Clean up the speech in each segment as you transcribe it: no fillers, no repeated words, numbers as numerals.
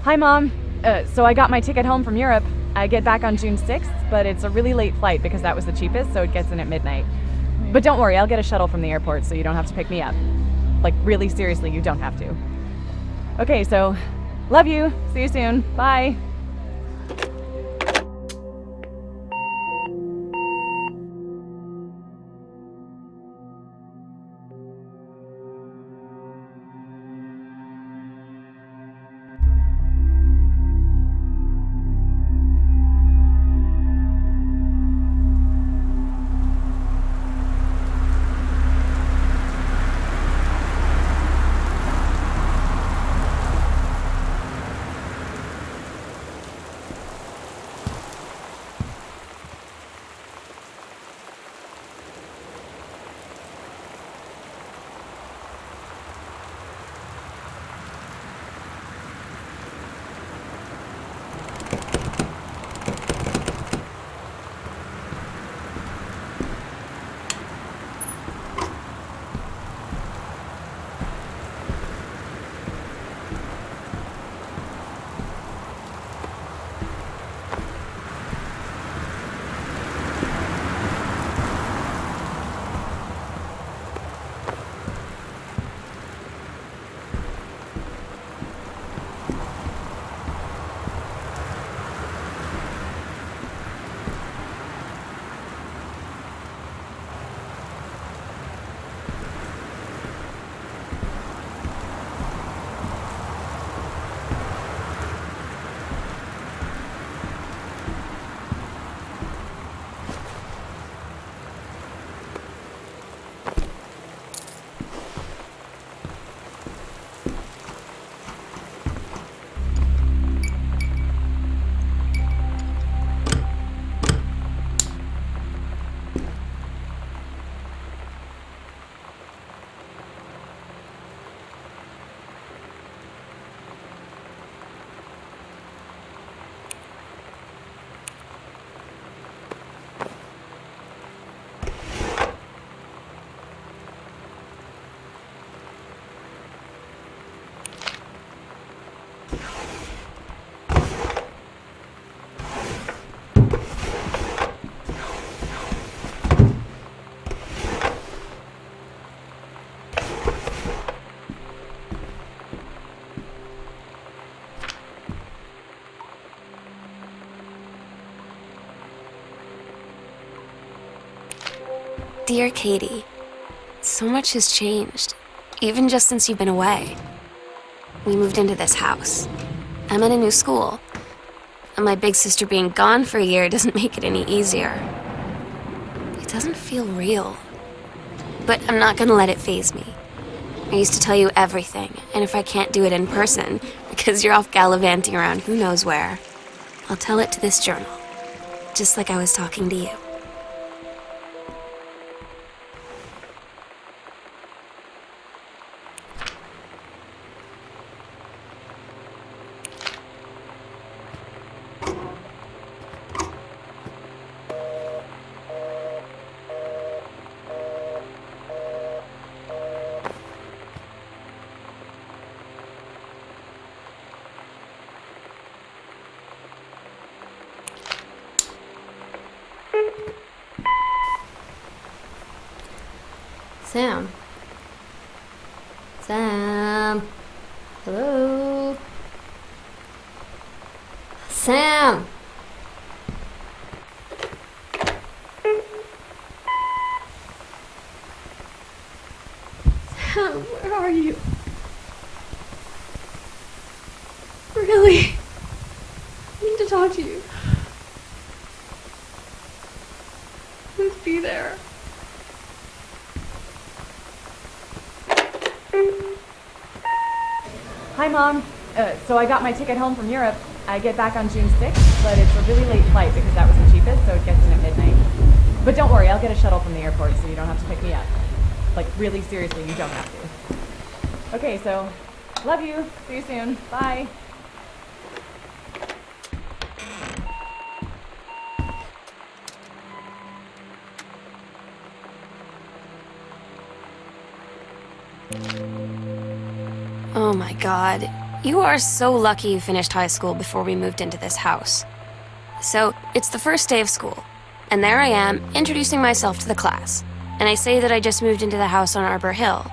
Hi, Mom. So I got my ticket home from Europe. I get back on June 6th, but it's a really late flight because that was the cheapest, so it gets in at midnight. But don't worry, I'll get a shuttle from the airport so you don't have to pick me up. Like, really seriously, you don't have to. Okay, so love you. See you soon. Bye. Dear Katie, so much has changed, even just since you've been away. We moved into this house. I'm in a new school, and my big sister being gone for a year doesn't make it any easier. It doesn't feel real, but I'm not gonna let it faze me. I used to tell you everything, and if I can't do it in person, because you're off gallivanting around who knows where, I'll tell it to this journal, just like I was talking to you. Sam. Sam. Hello. Sam. Sam, where are you? Really? I need to talk to you. Please be there. Hi, Mom. So I got my ticket home from Europe. I get back on June 6th, but it's a really late flight because that was the cheapest, so it gets in at midnight. But don't worry, I'll get a shuttle from the airport so you don't have to pick me up. Like, really seriously, you don't have to. Okay, so love you. See you soon. Bye. Oh my god. You are so lucky you finished high school before we moved into this house. So, it's the first day of school, and there I am, introducing myself to the class. And I say that I just moved into the house on Arbor Hill.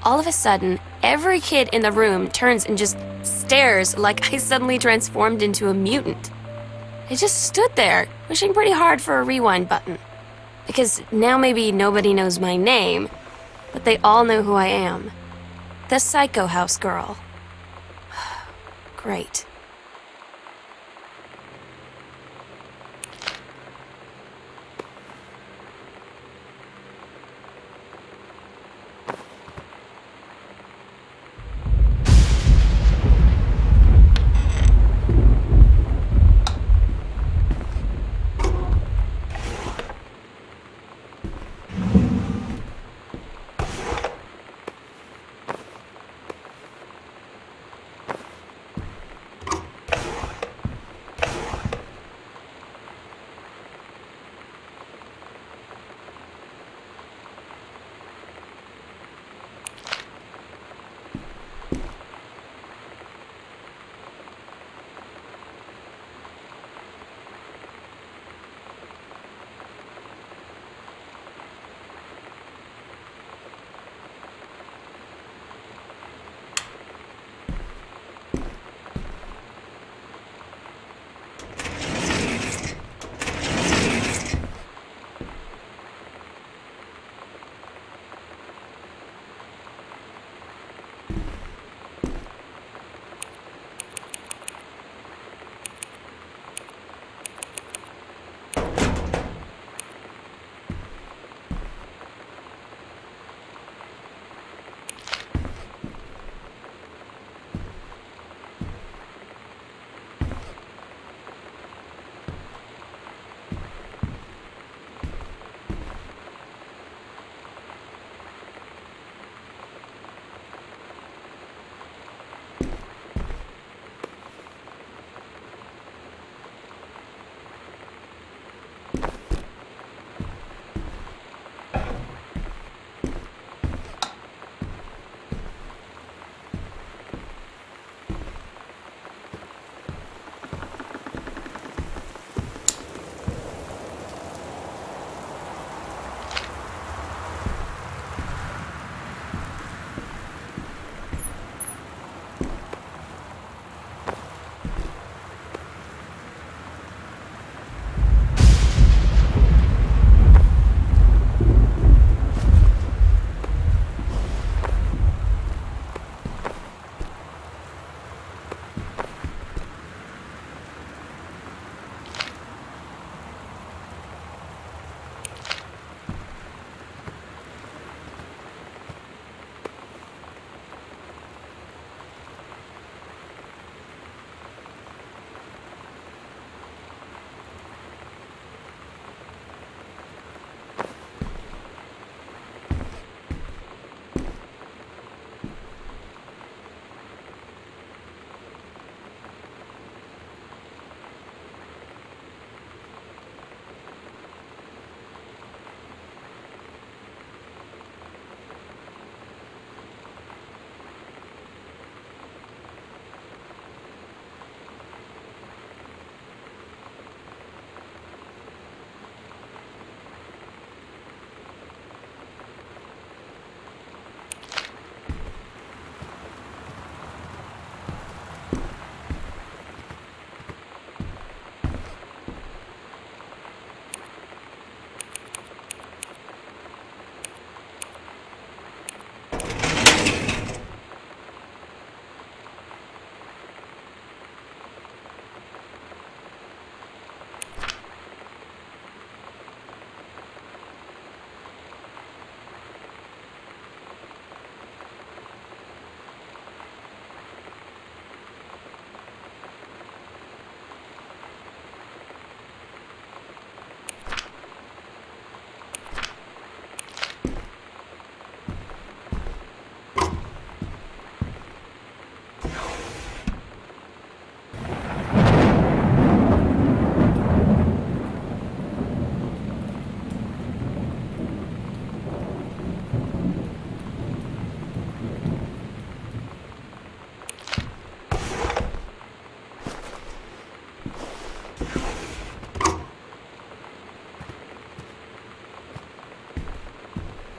All of a sudden, every kid in the room turns and just stares like I suddenly transformed into a mutant. I just stood there, wishing pretty hard for a rewind button. Because now maybe nobody knows my name, but they all know who I am. The Psycho House girl. Great.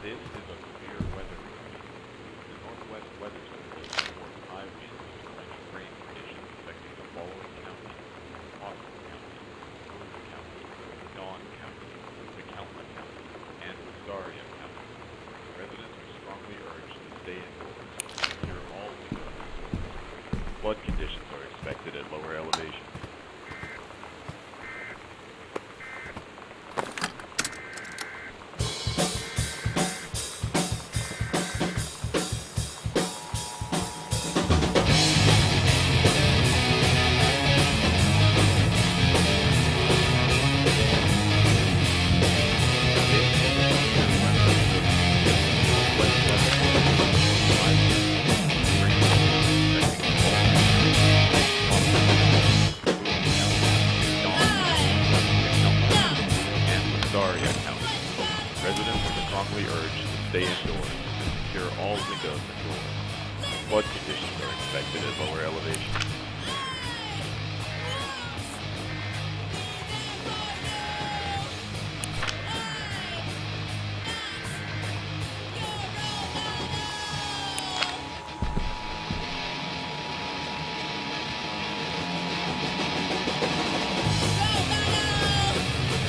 This is a severe weather warning. The Northwest Weather Service reports high winds and torrential rain conditions affecting the following counties: Austin County, Boone County, Dawn County, McAllen County, and Visaria County. Residents are strongly urged to stay indoors and secure all windows and doors. Flood conditions are expected at lower elevations. Visaria County. Residents are strongly urged to stay indoors and secure all windows and doors. Flood conditions are expected at lower elevations.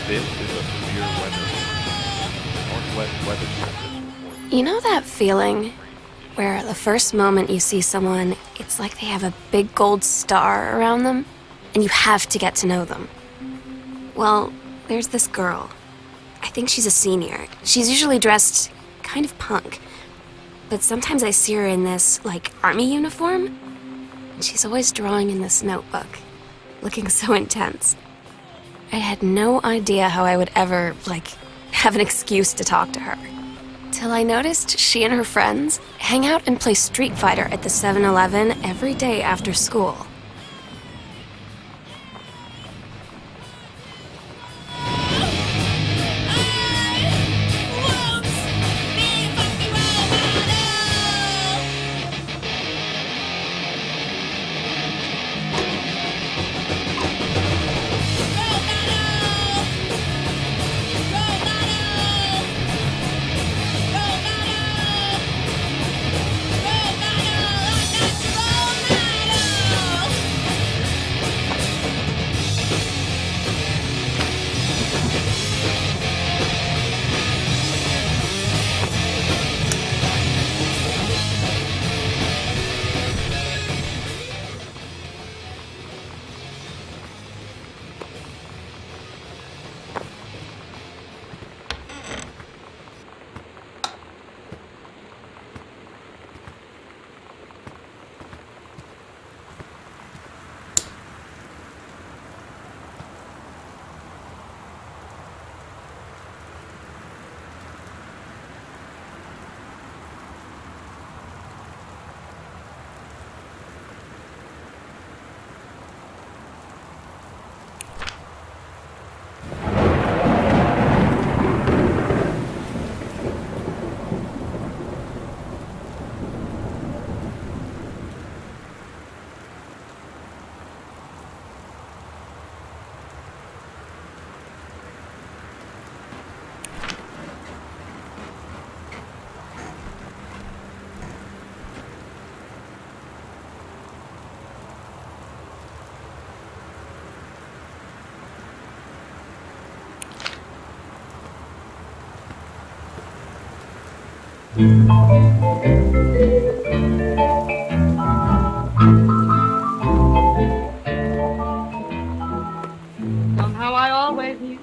This is a severe weather warning. Northwest Weather Service reports. You know that feeling where the first moment you see someone, it's like they have a big gold star around them, and you have to get to know them? Well, there's this girl. I think she's a senior. She's usually dressed kind of punk, but sometimes I see her in this, like, army uniform, and she's always drawing in this notebook, looking so intense. I had no idea how I would ever, have an excuse to talk to her. Till I noticed she and her friends hang out and play Street Fighter at the 7-Eleven every day after school. Somehow I always knew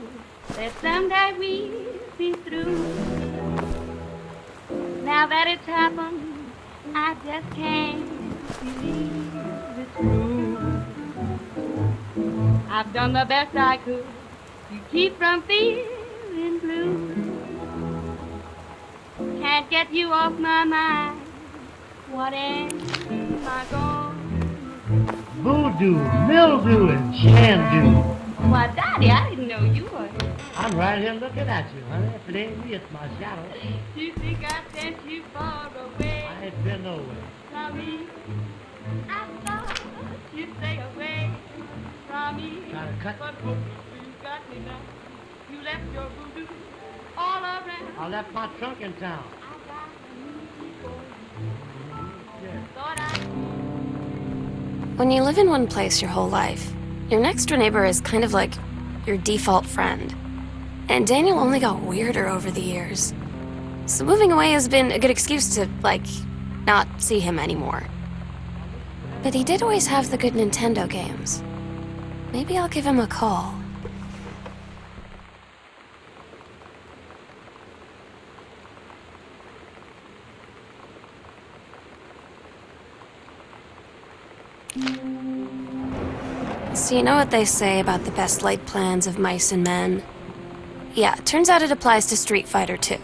that someday we'd be through. Now that it's happened, I just can't believe it's true. I've done the best I could to keep from feeling blue. Can't get you off my mind. What am I gonna Voodoo, mildew, and shandu. Why, Daddy, I didn't know you were. I'm right here looking at you, honey. If it ain't me, it's my shadow. You think I sent you far away? I ain't been nowhere. From me, I thought you'd stay away from me. Gotta cut. But voodoo, you got me now. You left your voodoo all around. I left my trunk in town. I got Yeah. thought I When you live in one place your whole life, your next door neighbor is kind of like your default friend. And Daniel only got weirder over the years. So moving away has been a good excuse to, not see him anymore. But he did always have the good Nintendo games. Maybe I'll give him a call. So you know what they say about the best laid plans of mice and men? Yeah, turns out it applies to Street Fighter too.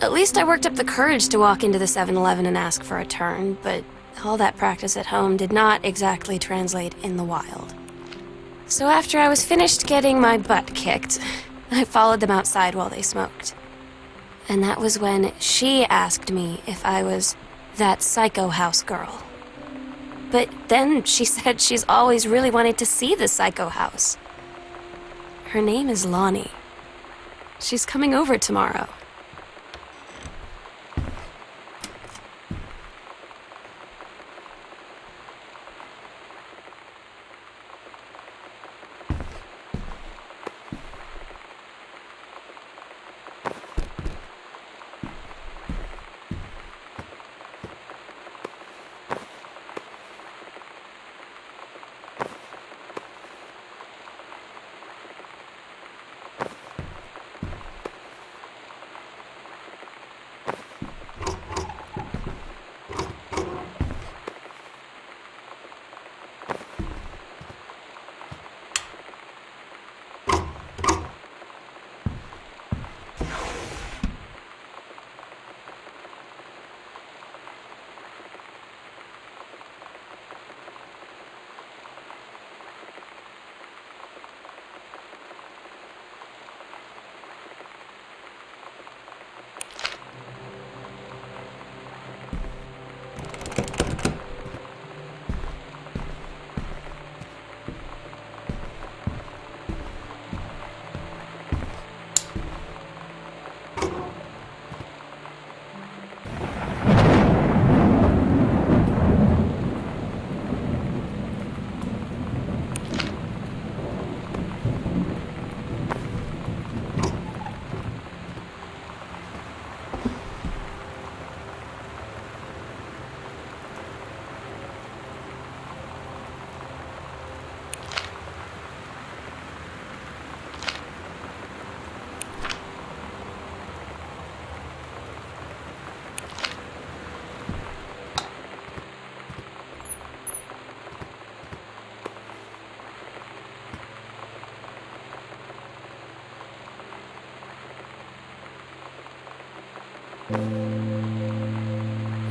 At least I worked up the courage to walk into the 7-Eleven and ask for a turn, but all that practice at home did not exactly translate in the wild. So after I was finished getting my butt kicked, I followed them outside while they smoked. And that was when she asked me if I was that psycho house girl. But then she said she's always really wanted to see the psycho house. Her name is Lonnie. She's coming over tomorrow.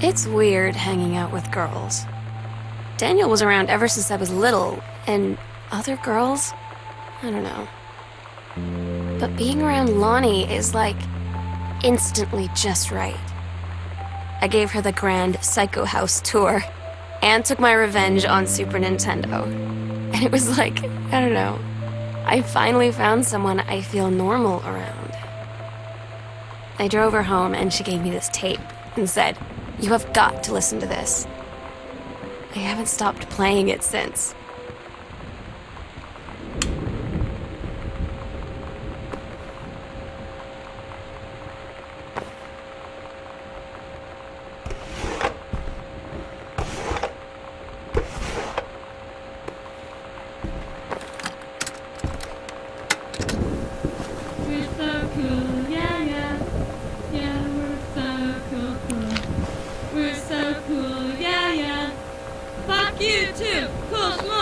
It's weird hanging out with girls. Daniel was around ever since I was little, and other girls? I don't know. But being around Lonnie is instantly just right. I gave her the grand Psycho House tour and took my revenge on Super Nintendo. And it was I don't know. I finally found someone I feel normal around. I drove her home and she gave me this tape and said, "You have got to listen to this." I haven't stopped playing it since. We're so cool, yeah, yeah. Yeah, we're so cool. We're so cool, yeah, yeah. Fuck you too, cool schmuck.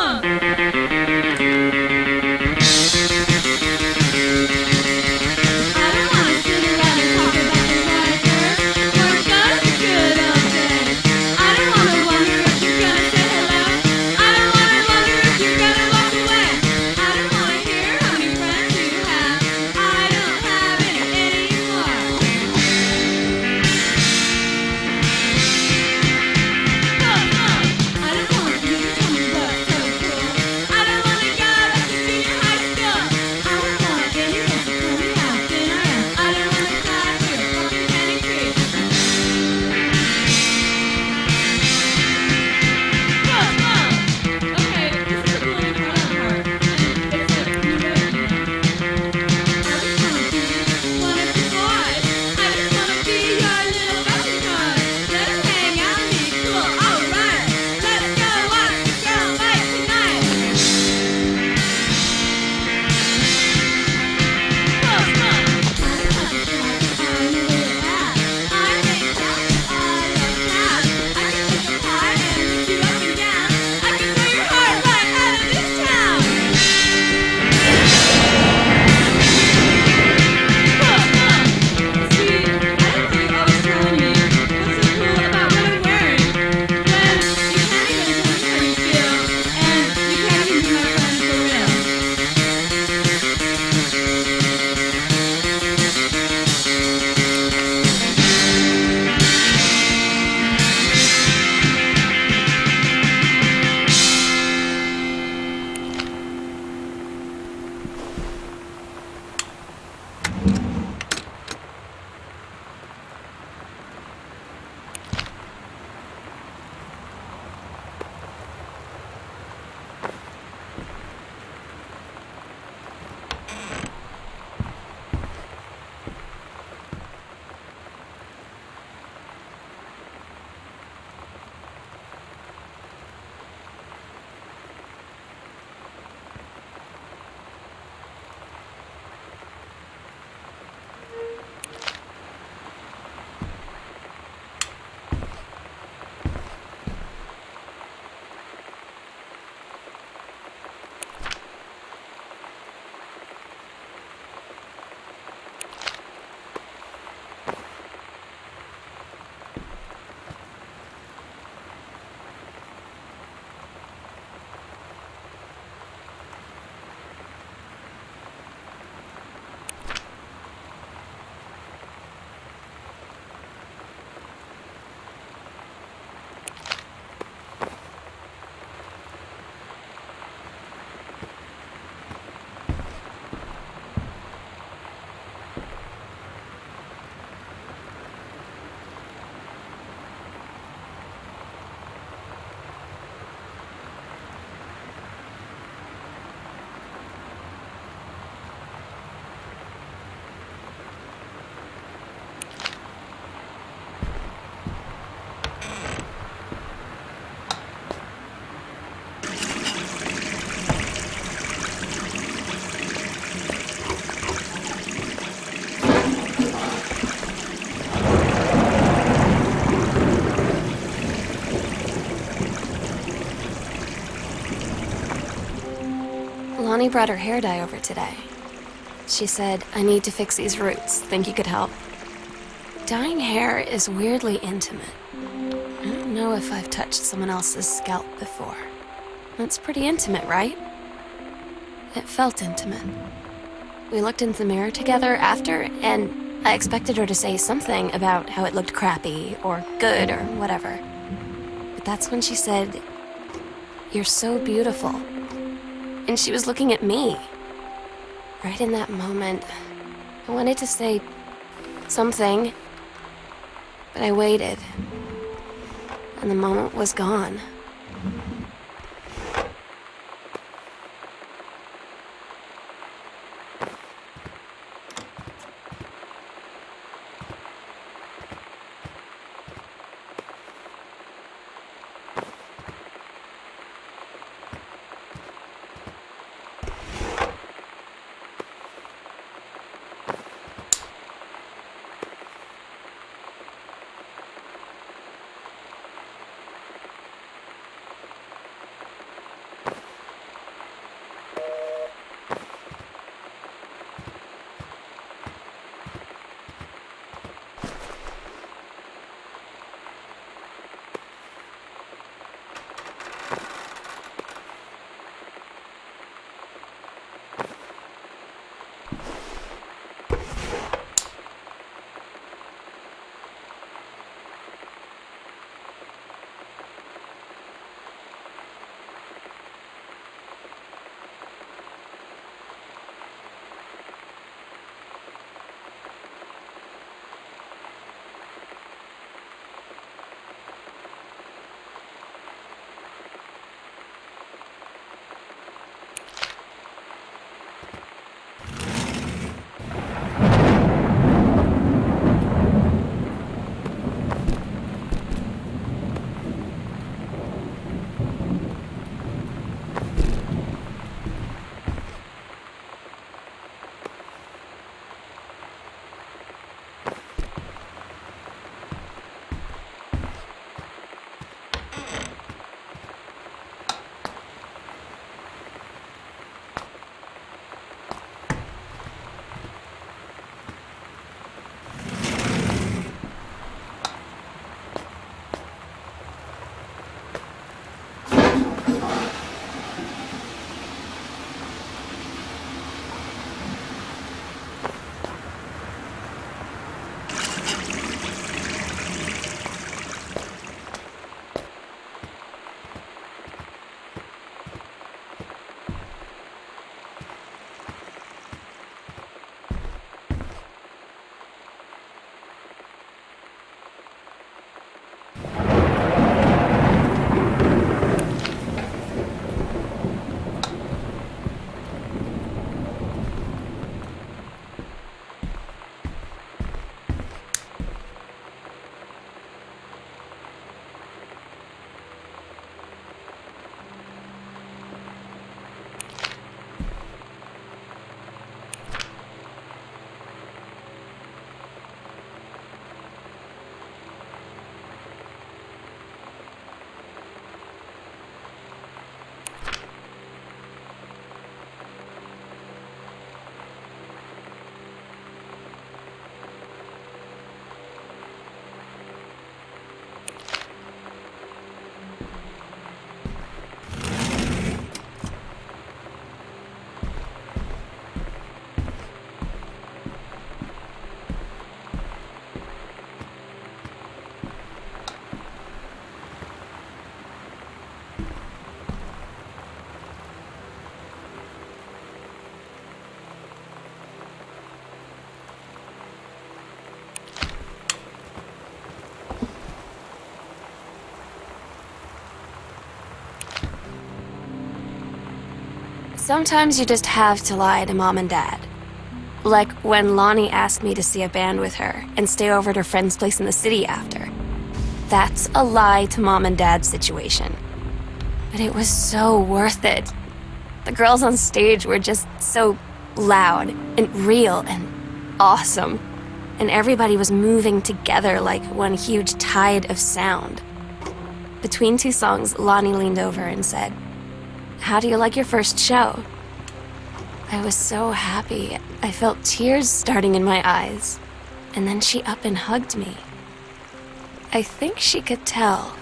Lonnie brought her hair dye over today. She said, I need to fix these roots. Think you could help? Dyeing hair is weirdly intimate. I don't know if I've touched someone else's scalp before. That's pretty intimate, right? It felt intimate. We looked into the mirror together after, and I expected her to say something about how it looked crappy or good or whatever. But that's when she said, "You're so beautiful." And she was looking at me. Right in that moment, I wanted to say something, but I waited, and the moment was gone. Sometimes you just have to lie to Mom and Dad. Like when Lonnie asked me to see a band with her and stay over at her friend's place in the city after. That's a lie to Mom and Dad's situation. But it was so worth it. The girls on stage were just so loud and real and awesome. And everybody was moving together like one huge tide of sound. Between two songs, Lonnie leaned over and said, "How do you like your first show?" I was so happy. I felt tears starting in my eyes. And then she up and hugged me. I think she could tell.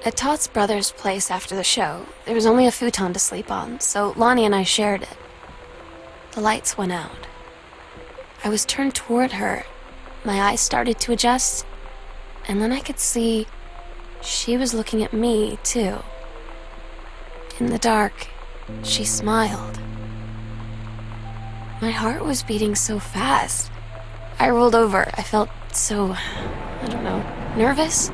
At Todd's brother's place after the show, there was only a futon to sleep on, so Lonnie and I shared it. The lights went out. I was turned toward her. My eyes started to adjust, and then I could see she was looking at me, too. In the dark, she smiled. My heart was beating so fast. I rolled over. I felt so, I don't know, nervous?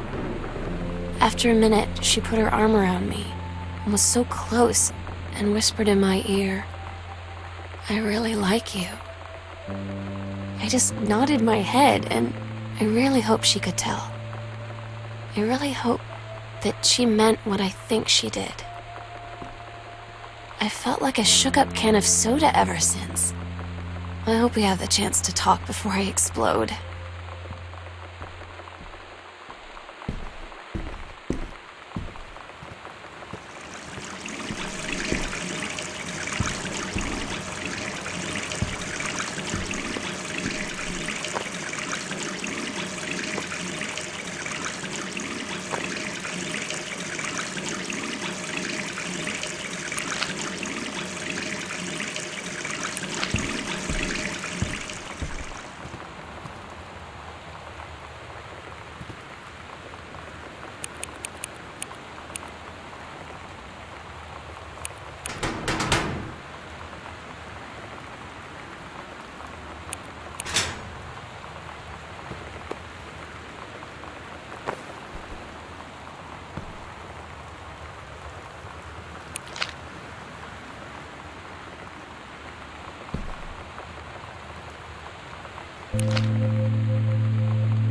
After a minute, she put her arm around me and was so close and whispered in my ear, "I really like you." I just nodded my head, and I really hope she could tell. I really hope that she meant what I think she did. I felt like a shook-up can of soda ever since. I hope we have the chance to talk before I explode.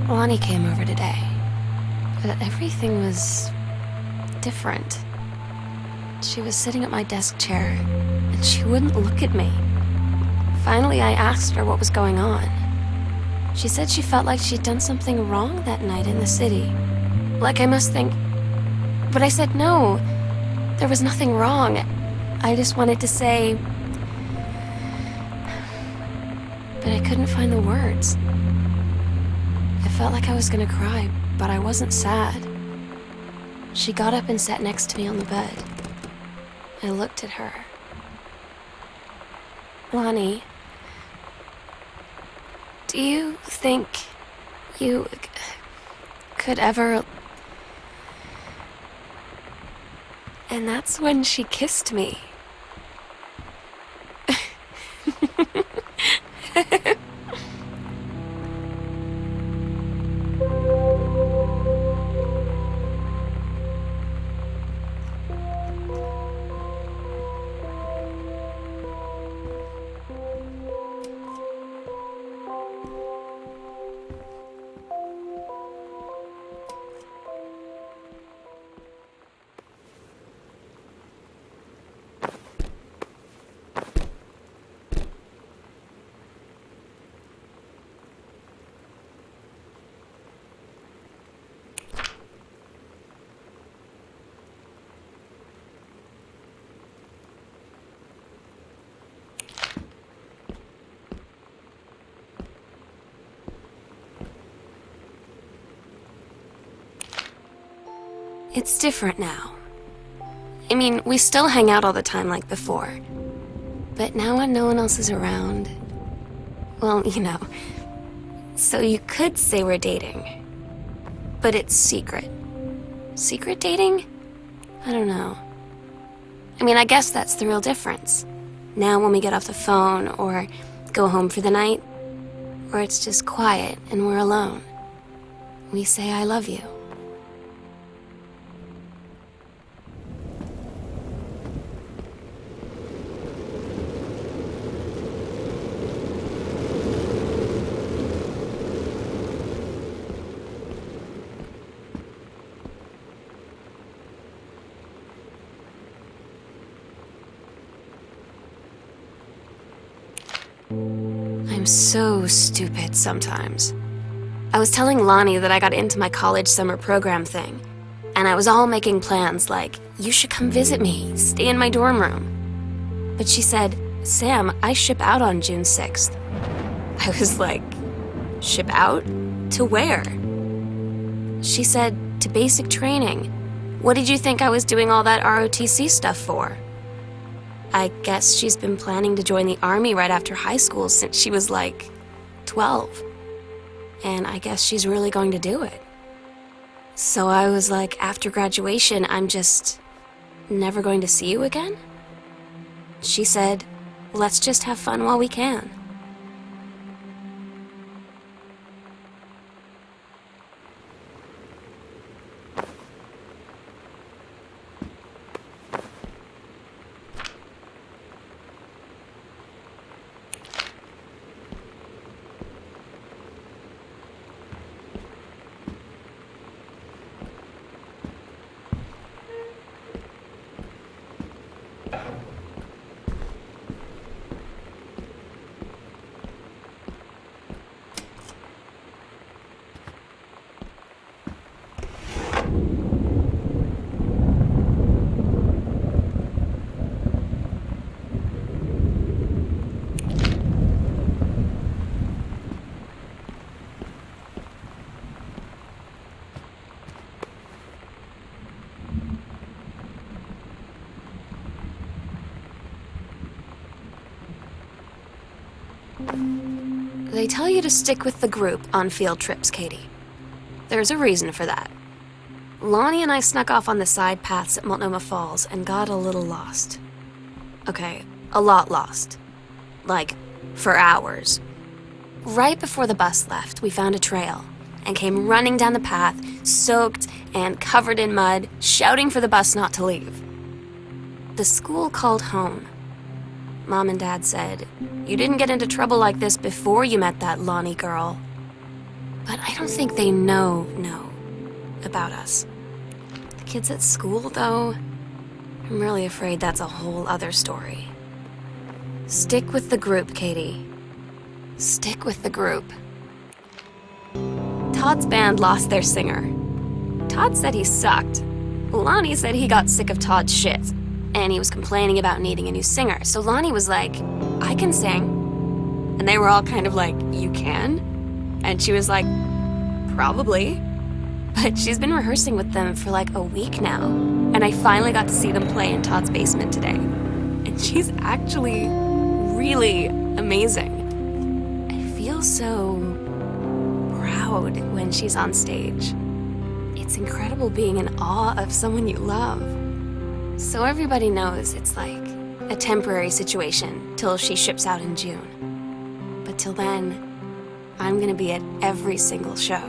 Lonnie came over today, but everything was different. She was sitting at my desk chair, and she wouldn't look at me. Finally, I asked her what was going on. She said she felt like she'd done something wrong that night in the city. Like I must think... But I said no, there was nothing wrong. I just wanted to say... But I couldn't find the words. I felt like I was gonna cry, but I wasn't sad. She got up and sat next to me on the bed. I looked at her. Lonnie, do you think you could ever... And that's when she kissed me. It's different now. I mean, we still hang out all the time like before. But now when no one else is around... Well, you know. So you could say we're dating. But it's secret. Secret dating? I don't know. I mean, I guess that's the real difference. Now when we get off the phone, or go home for the night, or it's just quiet and we're alone, we say I love you. I'm so stupid sometimes. I was telling Lonnie that I got into my college summer program thing, and I was all making plans like, you should come visit me, stay in my dorm room. But she said, Sam, I ship out on June 6th. I was like, ship out? To where? She said, to basic training. What did you think I was doing all that ROTC stuff for? I guess she's been planning to join the army right after high school since she was like 12. And I guess she's really going to do it. So I was like, after graduation, I'm just never going to see you again? She said, let's just have fun while we can. They tell you to stick with the group on field trips, Katie. There's a reason for that. Lonnie and I snuck off on the side paths at Multnomah Falls and got a little lost. Okay, a lot lost. Like, for hours. Right before the bus left, we found a trail and came running down the path, soaked and covered in mud, shouting for the bus not to leave. The school called home. Mom and Dad said, "You didn't get into trouble like this before you met that Lonnie girl." But I don't think they know about us. The kids at school, though, I'm really afraid that's a whole other story. Stick with the group, Katie. Stick with the group. Todd's band lost their singer. Todd said he sucked. Lonnie said he got sick of Todd's shit, and he was complaining about needing a new singer. So Lonnie was like, "I can sing." And they were all kind of like, "You can?" And she was like, "Probably." But she's been rehearsing with them for like a week now. And I finally got to see them play in Todd's basement today. And she's actually really amazing. I feel so proud when she's on stage. It's incredible being in awe of someone you love. So everybody knows it's like a temporary situation till she ships out in June. But till then, I'm gonna be at every single show.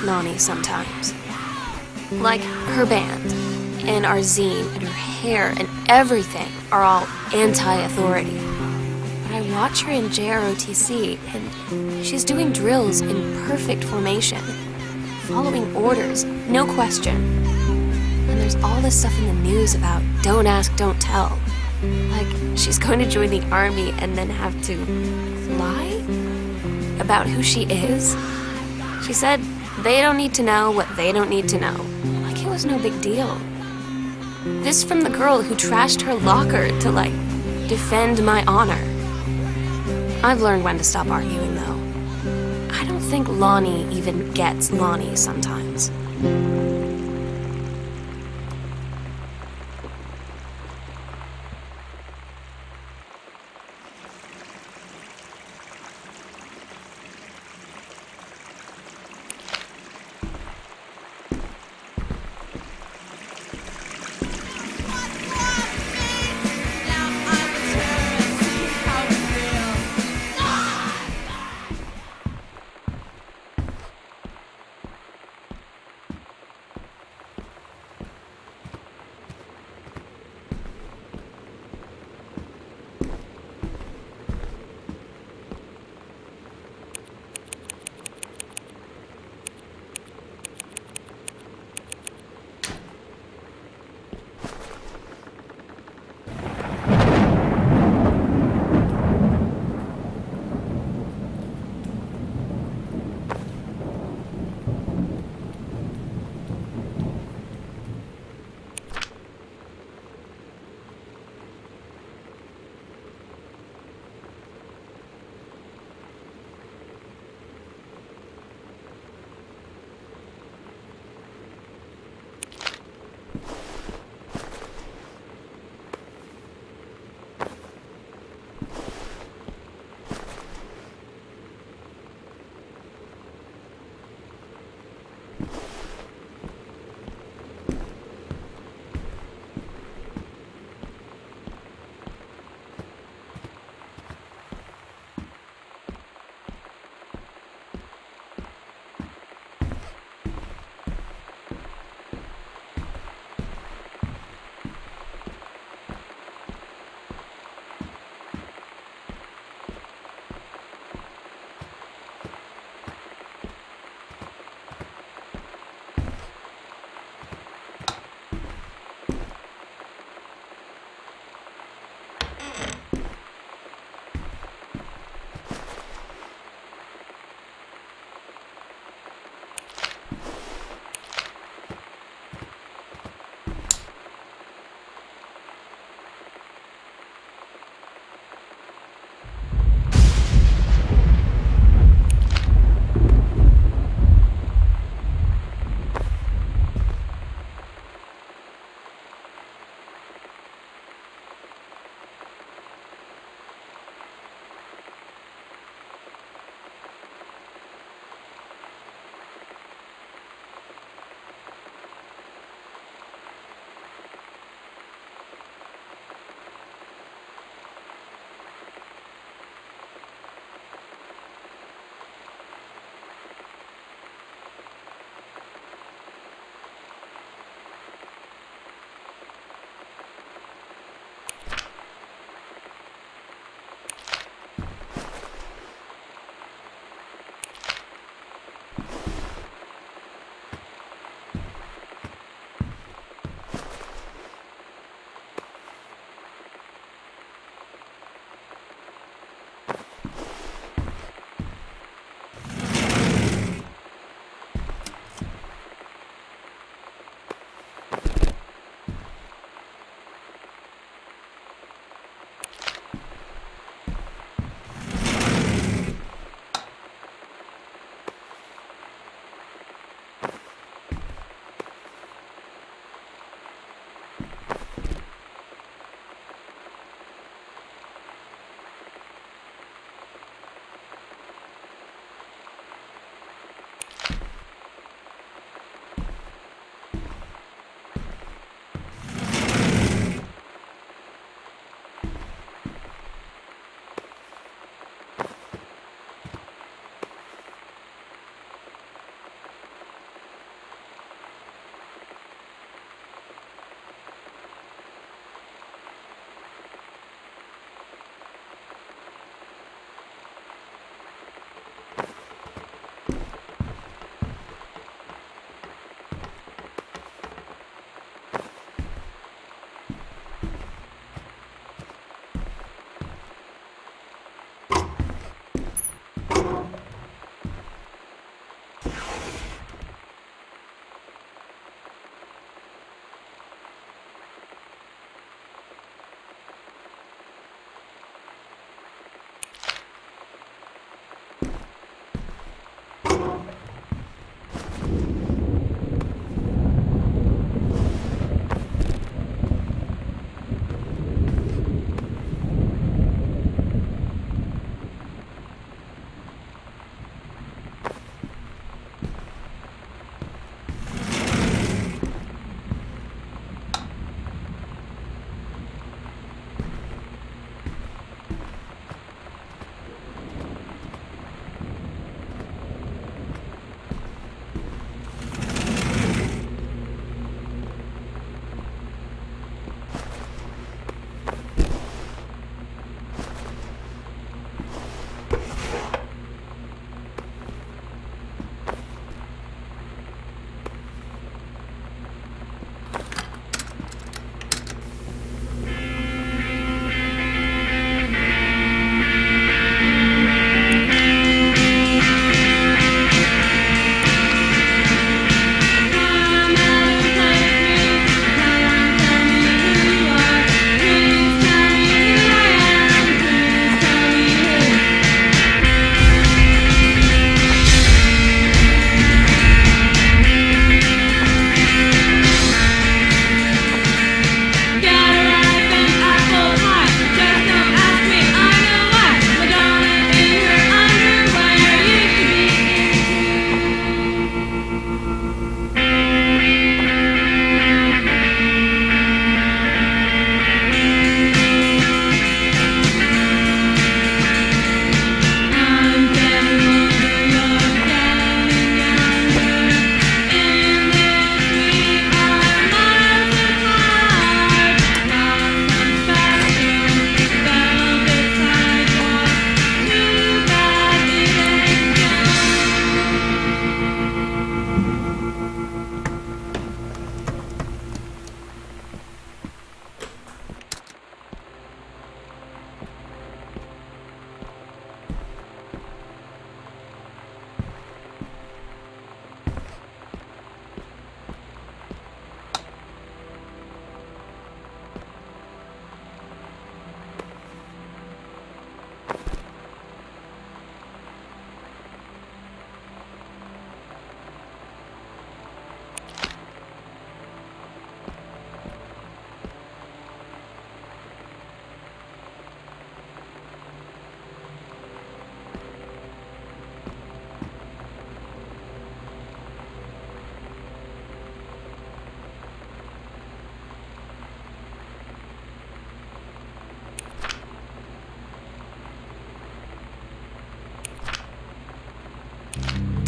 Lonnie sometimes. Like, her band, and our zine, and her hair, and everything are all anti-authority. But I watch her in JROTC, and she's doing drills in perfect formation, following orders, no question. And there's all this stuff in the news about don't ask, don't tell. Like, she's going to join the army and then have to lie about who she is. She said they don't need to know what they don't need to know. Like it was no big deal. This from the girl who trashed her locker to, like, defend my honor. I've learned when to stop arguing, though. I don't think Lonnie even gets Lonnie sometimes.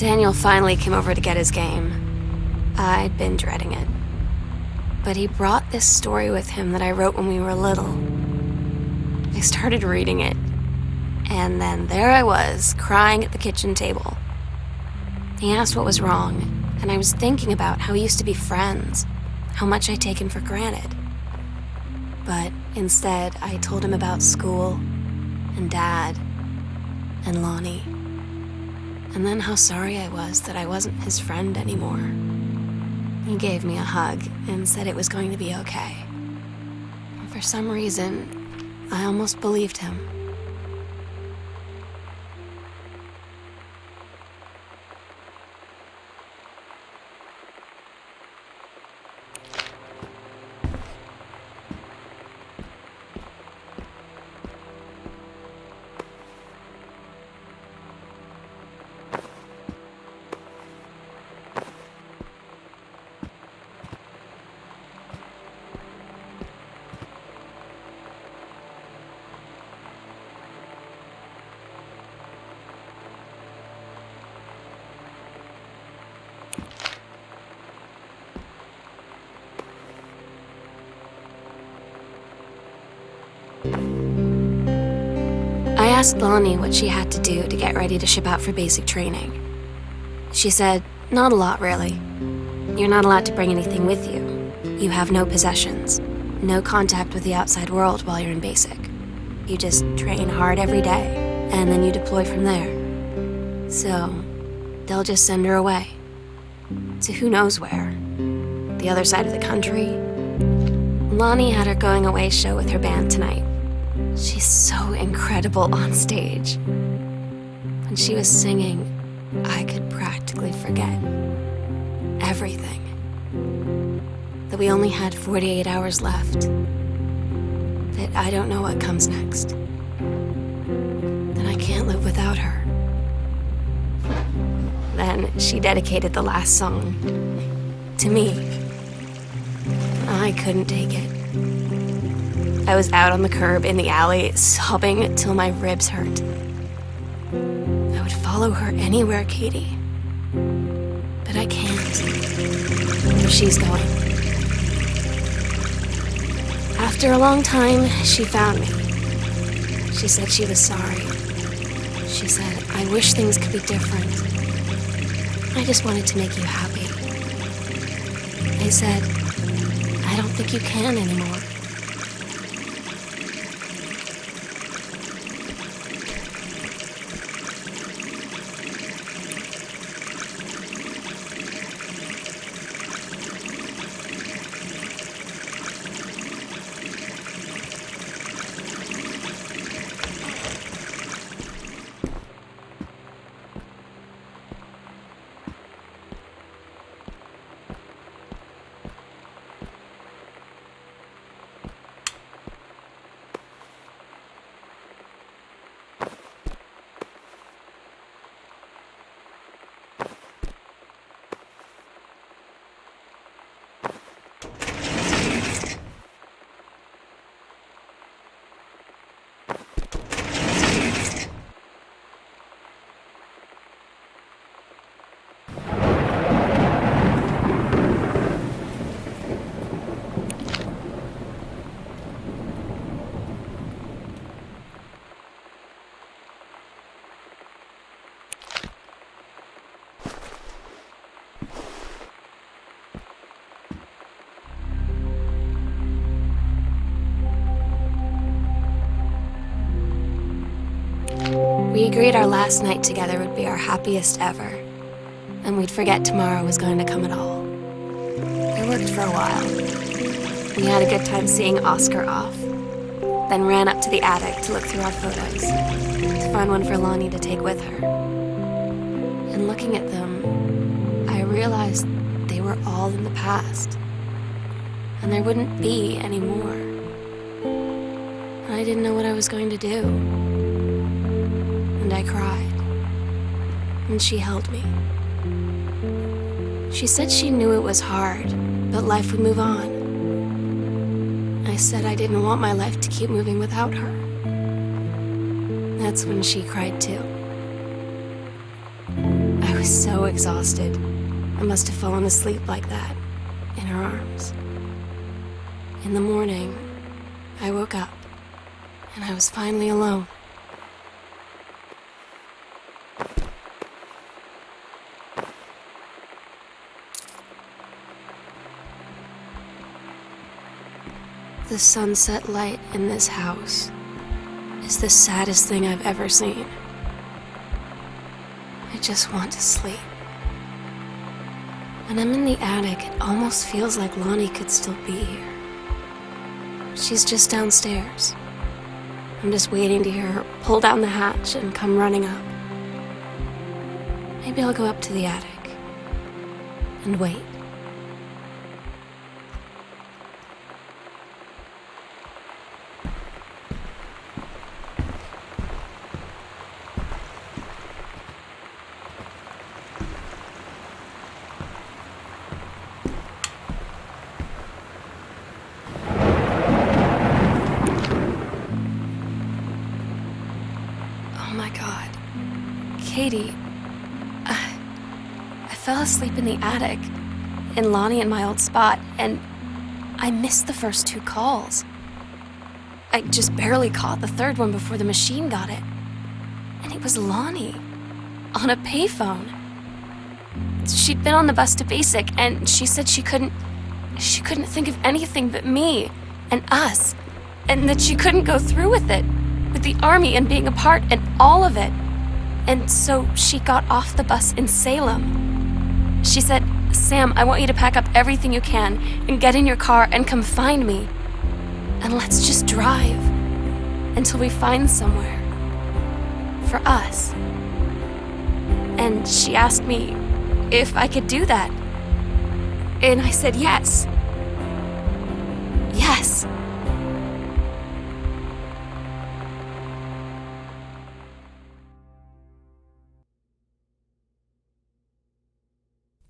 Daniel finally came over to get his game. I'd been dreading it. But he brought this story with him that I wrote when we were little. I started reading it, and then there I was, crying at the kitchen table. He asked what was wrong, and I was thinking about how we used to be friends, how much I'd taken for granted. But instead, I told him about school, and Dad, and Lonnie. And then how sorry I was that I wasn't his friend anymore. He gave me a hug and said it was going to be okay. And for some reason, I almost believed him. I asked Lonnie what she had to do to get ready to ship out for basic training. She said, not a lot, really. You're not allowed to bring anything with you. You have no possessions, no contact with the outside world while you're in basic. You just train hard every day, and then you deploy from there. So, they'll just send her away. To who knows where. The other side of the country. Lonnie had her going away show with her band tonight. She's so incredible on stage. When she was singing, I could practically forget everything. That we only had 48 hours left. That I don't know what comes next. That I can't live without her. Then she dedicated the last song to me. I couldn't take it. I was out on the curb in the alley, sobbing till my ribs hurt. I would follow her anywhere, Katie. But I can't. Where she's going. After a long time, she found me. She said she was sorry. She said, I wish things could be different. I just wanted to make you happy. I said, I don't think you can anymore. We agreed our last night together would be our happiest ever, and we'd forget tomorrow was going to come at all. It worked for a while. We had a good time seeing Oscar off, then ran up to the attic to look through our photos, to find one for Lonnie to take with her. And looking at them, I realized they were all in the past, and there wouldn't be any more. And I didn't know what I was going to do. And I cried. And she held me. She said she knew it was hard, but life would move on. I said I didn't want my life to keep moving without her. That's when she cried too. I I was so exhausted. I must have fallen asleep like that, in her arms. In the morning, I woke up, and I was finally alone. The sunset light in this house is the saddest thing I've ever seen. I just want to sleep. When I'm in the attic, it almost feels like Lonnie could still be here. She's just downstairs. I'm just waiting to hear her pull down the hatch and come running up. Maybe I'll go up to the attic and wait. Oh my God. Katie, I fell asleep in the attic, in Lonnie and my old spot, and I missed the first 2 calls. I just barely caught the third one before the machine got it. And it was Lonnie, on a payphone. She'd been on the bus to Basic, and she said she couldn't think of anything but me and us, and that she couldn't go through with it, with the Army and being apart and all of it. And so she got off the bus in Salem. She said, "Sam, I want you to pack up everything you can and get in your car and come find me. And let's just drive until we find somewhere for us." And she asked me if I could do that. And I said yes. Yes.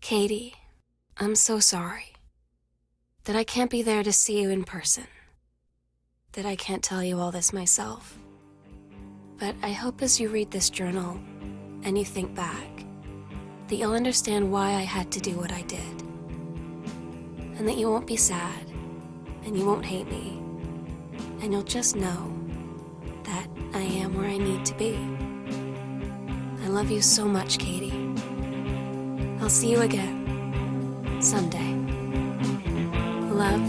Katie, I'm so sorry that I can't be there to see you in person, that I can't tell you all this myself. But I hope as you read this journal and you think back, that you'll understand why I had to do what I did. And that you won't be sad, and you won't hate me, and you'll just know that I am where I need to be. I love you so much, Katie. I'll see you again someday. Love,